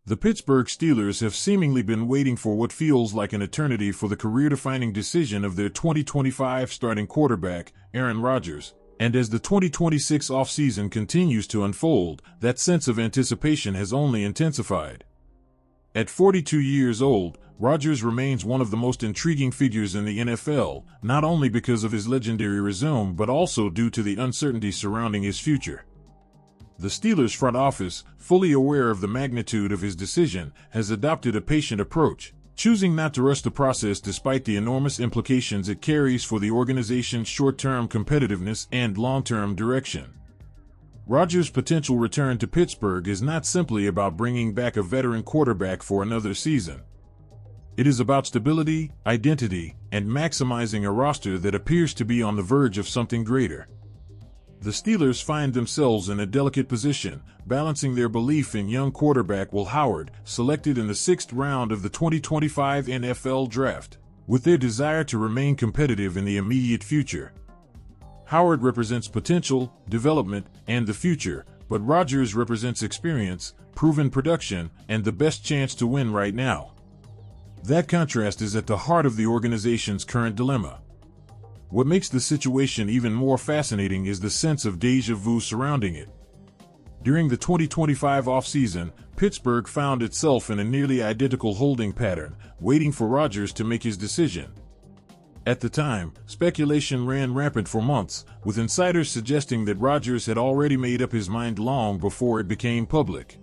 The Pittsburgh Steelers have seemingly been waiting for what feels like an eternity for the career-defining decision of their 2025 starting quarterback, Aaron Rodgers. And as the 2026 offseason continues to unfold, that sense of anticipation has only intensified. At 42 years old, Rodgers remains one of the most intriguing figures in the NFL, not only because of his legendary resume but also due to the uncertainty surrounding his future. The Steelers front office, fully aware of the magnitude of his decision, has adopted a patient approach, choosing not to rush the process despite the enormous implications it carries for the organization's short-term competitiveness and long-term direction. Rodgers' potential return to Pittsburgh is not simply about bringing back a veteran quarterback for another season. It is about stability, identity, and maximizing a roster that appears to be on the verge of something greater. The Steelers find themselves in a delicate position, balancing their belief in young quarterback Will Howard, selected in the 6th round of the 2025 NFL Draft, with their desire to remain competitive in the immediate future. Howard represents potential, development, and the future, but Rodgers represents experience, proven production, and the best chance to win right now. That contrast is at the heart of the organization's current dilemma. What makes the situation even more fascinating is the sense of déjà vu surrounding it. During the 2025 offseason, Pittsburgh found itself in a nearly identical holding pattern, waiting for Rodgers to make his decision. At the time, speculation ran rampant for months, with insiders suggesting that Rodgers had already made up his mind long before it became public.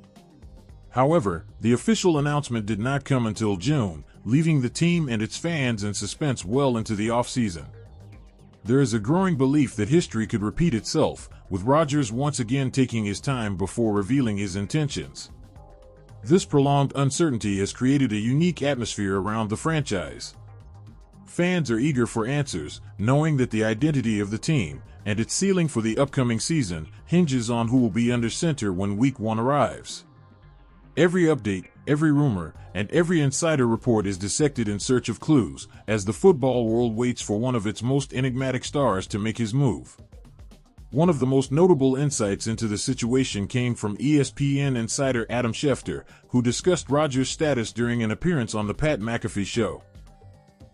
However, the official announcement did not come until June, leaving the team and its fans in suspense well into the offseason. There is a growing belief that history could repeat itself, with Rodgers once again taking his time before revealing his intentions. This prolonged uncertainty has created a unique atmosphere around the franchise. Fans are eager for answers, knowing that the identity of the team, and its ceiling for the upcoming season, hinges on who will be under center when Week 1 arrives. Every update, every rumor, and every insider report is dissected in search of clues, as the football world waits for one of its most enigmatic stars to make his move. One of the most notable insights into the situation came from ESPN insider Adam Schefter, who discussed Rodgers' status during an appearance on the Pat McAfee show.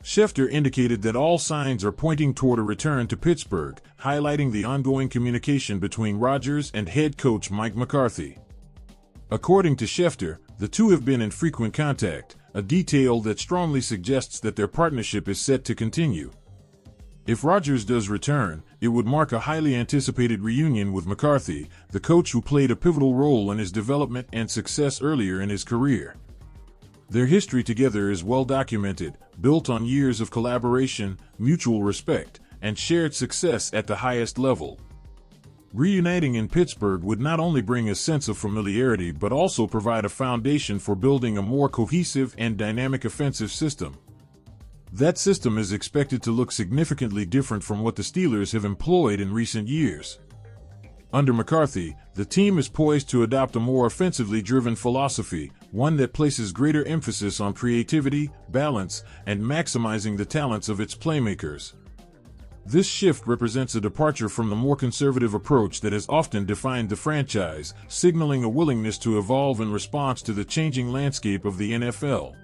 Schefter indicated that all signs are pointing toward a return to Pittsburgh, highlighting the ongoing communication between Rodgers and head coach Mike McCarthy. According to Schefter, the two have been in frequent contact, a detail that strongly suggests that their partnership is set to continue. If Rodgers does return, it would mark a highly anticipated reunion with McCarthy, the coach who played a pivotal role in his development and success earlier in his career. Their history together is well documented, built on years of collaboration, mutual respect, and shared success at the highest level. Reuniting in Pittsburgh would not only bring a sense of familiarity but also provide a foundation for building a more cohesive and dynamic offensive system. That system is expected to look significantly different from what the Steelers have employed in recent years. Under McCarthy, the team is poised to adopt a more offensively driven philosophy, one that places greater emphasis on creativity, balance, and maximizing the talents of its playmakers. This shift represents a departure from the more conservative approach that has often defined the franchise, signaling a willingness to evolve in response to the changing landscape of the NFL.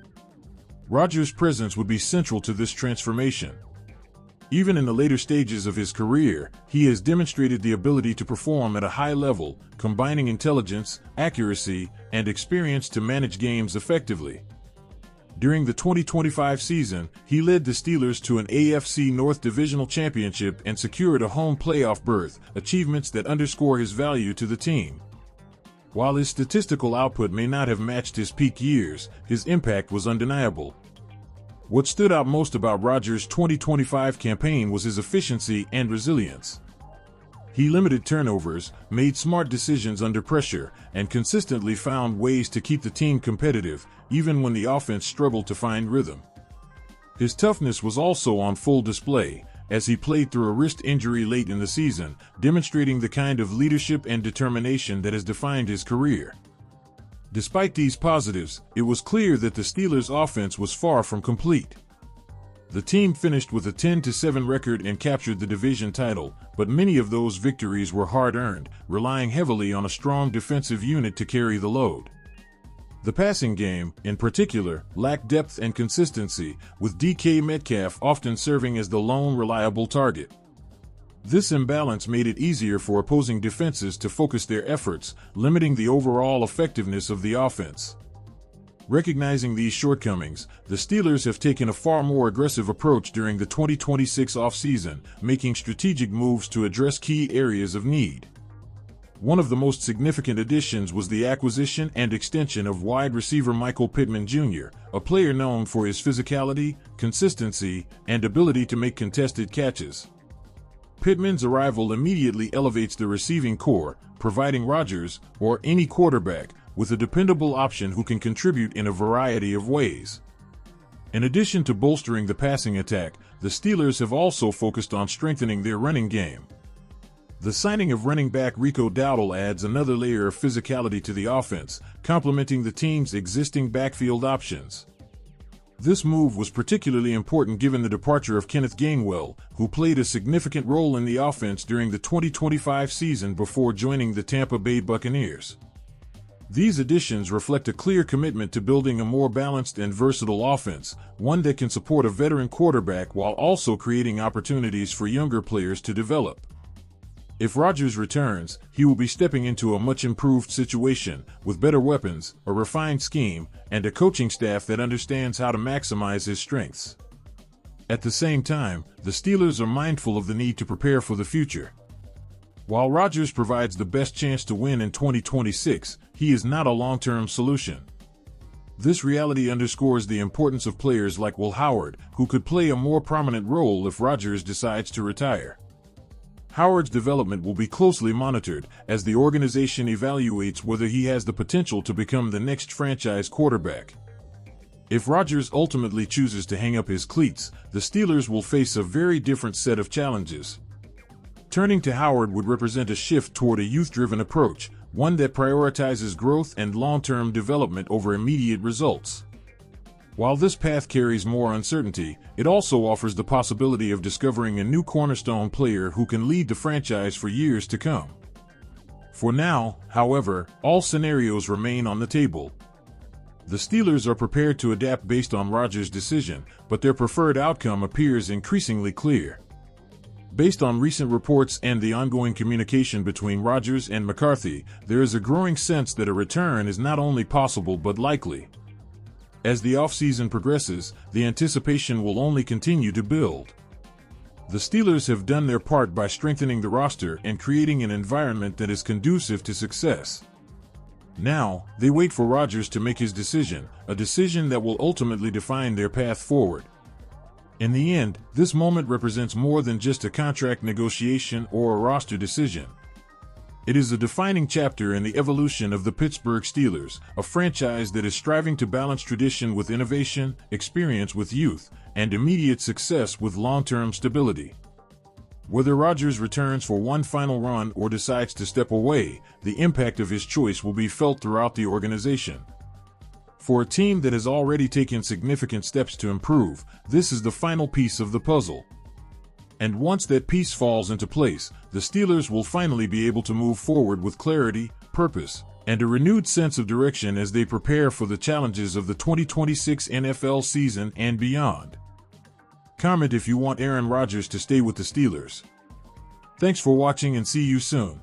Rodgers' presence would be central to this transformation. Even in the later stages of his career, he has demonstrated the ability to perform at a high level, combining intelligence, accuracy, and experience to manage games effectively. During the 2025 season, he led the Steelers to an AFC North Divisional Championship and secured a home playoff berth, achievements that underscore his value to the team. While his statistical output may not have matched his peak years, his impact was undeniable. What stood out most about Rodgers' 2025 campaign was his efficiency and resilience. He limited turnovers, made smart decisions under pressure, and consistently found ways to keep the team competitive, even when the offense struggled to find rhythm. His toughness was also on full display, as he played through a wrist injury late in the season, demonstrating the kind of leadership and determination that has defined his career. Despite these positives, it was clear that the Steelers' offense was far from complete. The team finished with a 10-7 record and captured the division title, but many of those victories were hard-earned, relying heavily on a strong defensive unit to carry the load. The passing game, in particular, lacked depth and consistency, with DK Metcalf often serving as the lone reliable target. This imbalance made it easier for opposing defenses to focus their efforts, limiting the overall effectiveness of the offense. Recognizing these shortcomings, the Steelers have taken a far more aggressive approach during the 2026 offseason, making strategic moves to address key areas of need. One of the most significant additions was the acquisition and extension of wide receiver Michael Pittman Jr., a player known for his physicality, consistency, and ability to make contested catches. Pittman's arrival immediately elevates the receiving core, providing Rodgers, or any quarterback, with a dependable option who can contribute in a variety of ways. In addition to bolstering the passing attack, the Steelers have also focused on strengthening their running game. The signing of running back Rico Dowdle adds another layer of physicality to the offense, complementing the team's existing backfield options. This move was particularly important given the departure of Kenneth Gainwell, who played a significant role in the offense during the 2025 season before joining the Tampa Bay Buccaneers. These additions reflect a clear commitment to building a more balanced and versatile offense, one that can support a veteran quarterback while also creating opportunities for younger players to develop. If Rodgers returns, he will be stepping into a much improved situation, with better weapons, a refined scheme, and a coaching staff that understands how to maximize his strengths. At the same time, the Steelers are mindful of the need to prepare for the future. While Rodgers provides the best chance to win in 2026, he is not a long-term solution. This reality underscores the importance of players like Will Howard, who could play a more prominent role if Rodgers decides to retire. Howard's development will be closely monitored as the organization evaluates whether he has the potential to become the next franchise quarterback. If Rodgers ultimately chooses to hang up his cleats, the Steelers will face a very different set of challenges. Turning to Howard would represent a shift toward a youth-driven approach, one that prioritizes growth and long-term development over immediate results. While this path carries more uncertainty, it also offers the possibility of discovering a new cornerstone player who can lead the franchise for years to come. For now, however, all scenarios remain on the table. The Steelers are prepared to adapt based on Rodgers' decision, but their preferred outcome appears increasingly clear. Based on recent reports and the ongoing communication between Rodgers and McCarthy, there is a growing sense that a return is not only possible but likely. As the offseason progresses, the anticipation will only continue to build. The Steelers have done their part by strengthening the roster and creating an environment that is conducive to success. Now, they wait for Rodgers to make his decision, a decision that will ultimately define their path forward. In the end, this moment represents more than just a contract negotiation or a roster decision. It is a defining chapter in the evolution of the Pittsburgh Steelers, a franchise that is striving to balance tradition with innovation, experience with youth, and immediate success with long-term stability. Whether Rodgers returns for one final run or decides to step away, the impact of his choice will be felt throughout the organization. For a team that has already taken significant steps to improve, this is the final piece of the puzzle. And once that piece falls into place, the Steelers will finally be able to move forward with clarity, purpose, and a renewed sense of direction as they prepare for the challenges of the 2026 NFL season and beyond. Comment if you want Aaron Rodgers to stay with the Steelers. Thanks for watching and see you soon.